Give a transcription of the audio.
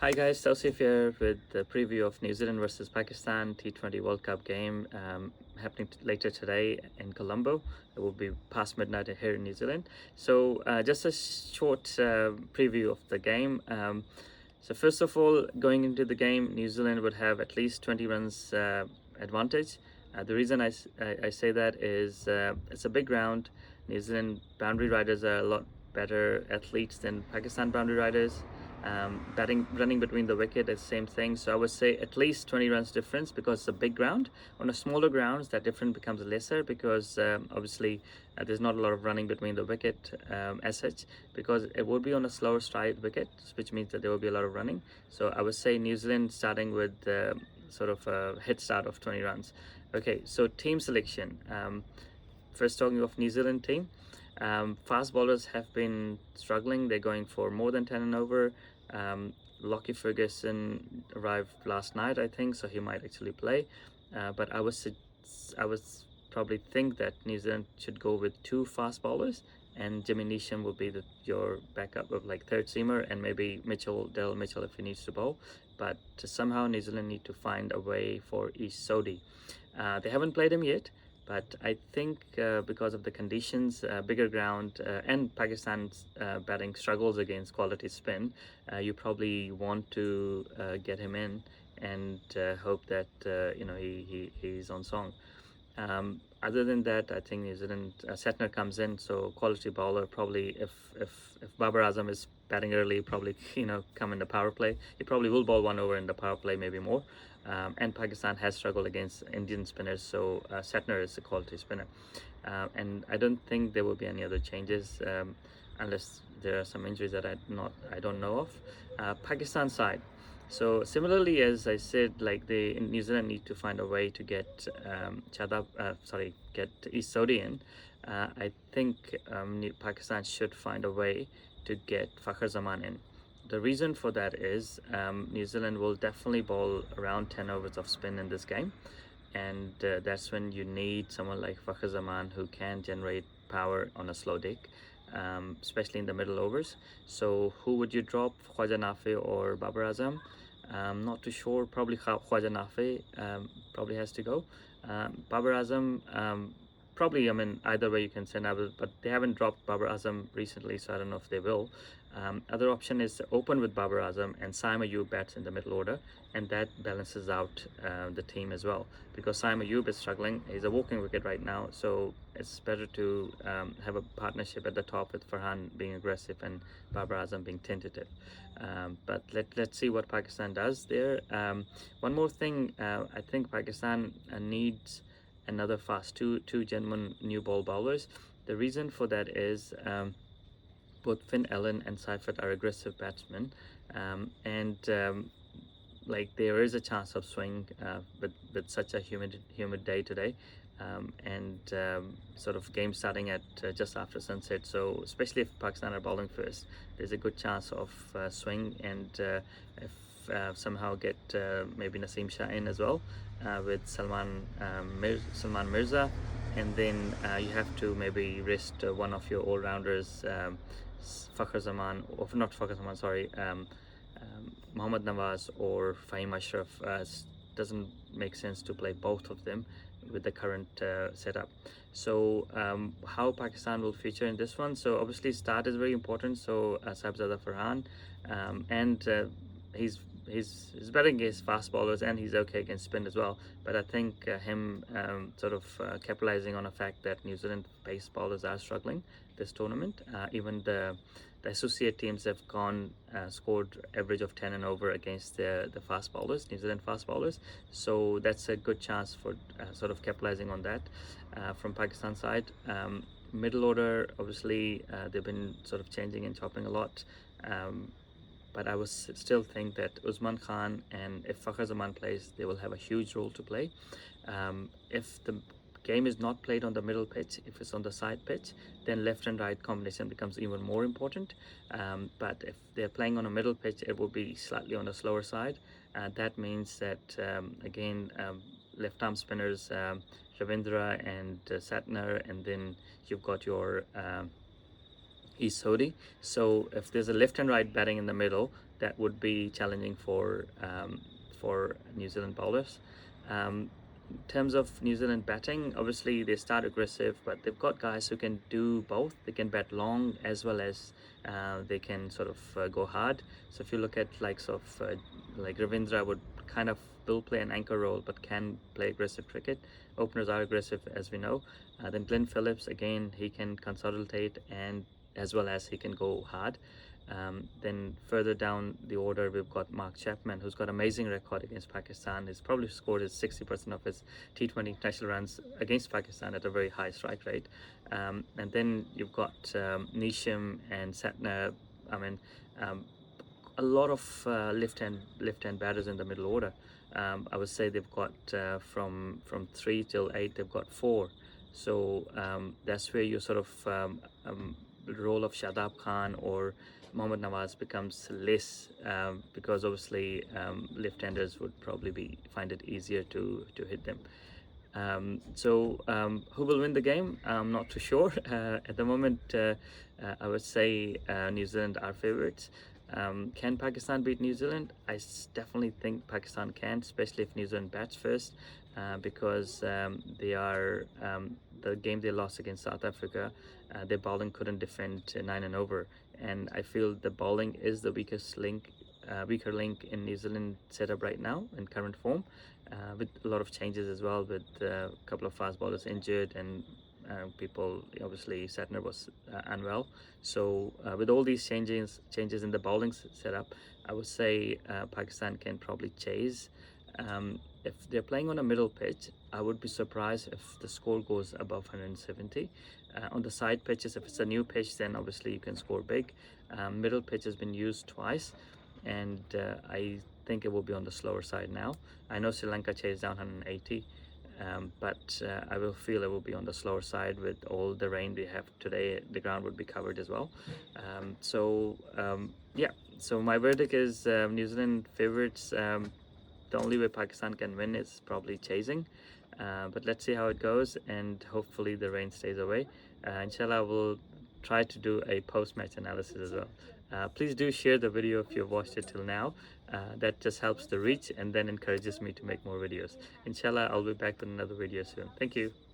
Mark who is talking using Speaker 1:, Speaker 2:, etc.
Speaker 1: Hi guys, Tausif here with the preview of New Zealand versus Pakistan T20 World Cup game happening later today in Colombo. It will be past midnight here in New Zealand. So just a short preview of the game. So first of all, going into the game, New Zealand would have at least 20 runs advantage. The reason I say that is it's a big ground. New Zealand boundary riders are a lot better athletes than Pakistan boundary riders. Running between the wicket is the same thing. So I would say at least 20 runs difference because it's a big ground. On a smaller grounds, that difference becomes lesser because obviously there's not a lot of running between the wicket as such, because it will be on a slower stride wicket, which means that there will be a lot of running. So I would say New Zealand starting with sort of a head start of 20 runs. Okay, so team selection. First talking of New Zealand team. Fast bowlers have been struggling. They're going for more than 10 and over. Lockie Ferguson arrived last night, I think, so he might actually play. But I was probably think that New Zealand should go with two fast bowlers, and Jimmy Neesham will be your backup of like third seamer, and maybe Daryl Mitchell if he needs to bowl. But somehow New Zealand need to find a way for Ish Sodhi. They haven't played him yet, but I think because of the conditions, bigger ground, and Pakistan's batting struggles against quality spin, you probably want to get him in and hope that he's on song. Other than that, I think New Zealand Setner comes in, so quality bowler probably. If Babar Azam is batting early, probably come in the power play. He probably will bowl one over in the power play, maybe more. And Pakistan has struggled against Indian spinners, so Setner is a quality spinner. And I don't think there will be any other changes unless there are some injuries that I don't know of. Pakistan side. So similarly, as I said, like the New Zealand need to find a way to get get East Saudi in. I think Pakistan should find a way to get Fakhar Zaman in. The reason for that is New Zealand will definitely bowl around 10 overs of spin in this game, and that's when you need someone like Fakhar Zaman who can generate power on a slow deck, especially in the middle overs. So who would you drop, Khwaja Nafi or Babar Azam? Not too sure, probably Khwaja Nafi probably has to go. Babar Azam, probably, I mean, either way you can send Abel, but they haven't dropped Babar Azam recently, so I don't know if they will. Other option is to open with Babar Azam and Saim Ayub bats in the middle order, and that balances out the team as well, because Saim Ayub is struggling. He's a walking wicket right now, so it's better to have a partnership at the top with Farhan being aggressive and Babar Azam being tentative. But let's see what Pakistan does there. One more thing, I think Pakistan needs another fast two genuine new ball bowlers. The reason for that is both Finn Allen and Seifert are aggressive batsmen, and like there is a chance of swing with such a humid day today, and sort of game starting at just after sunset. So especially if Pakistan are bowling first, there's a good chance of swing, and if somehow get maybe Naseem Shah in as well with Salman Mirza, and then you have to maybe rest one of your all-rounders, Fakhar Zaman, or not Fakhar Zaman, sorry, Mohammad Nawaz or Fahim Ashraf. Doesn't make sense to play both of them with the current setup. So how Pakistan will feature in this one? So obviously start is very important. So Sahibzada Farhan, and he's better against fast bowlers, and he's okay against spin as well. But I think him sort of capitalizing on the fact that New Zealand pace bowlers are struggling this tournament. Even the associate teams have scored average of 10 and over against the fast bowlers, New Zealand fast bowlers. So that's a good chance for sort of capitalizing on that from Pakistan side. Middle order, obviously, they've been sort of changing and chopping a lot. But I was still think that Usman Khan and if Fakhar Zaman plays, they will have a huge role to play. If the game is not played on the middle pitch, if it's on the side pitch, then left and right combination becomes even more important. But if they're playing on a middle pitch, it will be slightly on the slower side. That means that again, left arm spinners, Ravindra and Satner, and then you've got your is Sodi. So if there's a left and right batting in the middle, that would be challenging for New Zealand bowlers. In terms of New Zealand batting, obviously they start aggressive, but they've got guys who can do both. They can bat long as well as they can sort of go hard. So if you look at likes of like Ravindra would kind of will play an anchor role, but can play aggressive cricket. Openers are aggressive, as we know. Then Glenn Phillips, again, he can consolidate and as well as he can go hard. Then further down the order, we've got Mark Chapman, who's got amazing record against Pakistan. He's probably scored his 60% of his T20 international runs against Pakistan at a very high strike rate. And then you've got Nisham and Satna. I mean, um, a lot of left hand batters in the middle order. I would say they've got from 3 till 8, they've got 4. So that's where you sort of the role of Shadab Khan or Mohammad Nawaz becomes less because obviously left-handers would probably find it easier to hit them. Who will win the game? I'm not too sure. At the moment, I would say New Zealand are favorites. Can Pakistan beat New Zealand? Definitely think Pakistan can, especially if New Zealand bats first, because they are the game they lost against South Africa. Their bowling couldn't defend 9 and over, and I feel the bowling is the weaker link in New Zealand setup right now in current form, with a lot of changes as well, with a couple of fast bowlers injured and people obviously Satner was unwell. So with all these changes in the bowling setup, I would say Pakistan can probably chase. If they're playing on a middle pitch, I would be surprised if the score goes above 170. On the side pitches, if it's a new pitch, then obviously you can score big. Middle pitch has been used twice, and I think it will be on the slower side now. I know Sri Lanka chased down 180, but I will feel it will be on the slower side with all the rain we have today. The ground would be covered as well. Yeah, so my verdict is New Zealand favorites. The only way Pakistan can win is probably chasing. But let's see how it goes, and hopefully the rain stays away. Inshallah, we'll try to do a post-match analysis as well. Please do share the video if you've watched it till now. That just helps the reach and then encourages me to make more videos. Inshallah, I'll be back with another video soon. Thank you.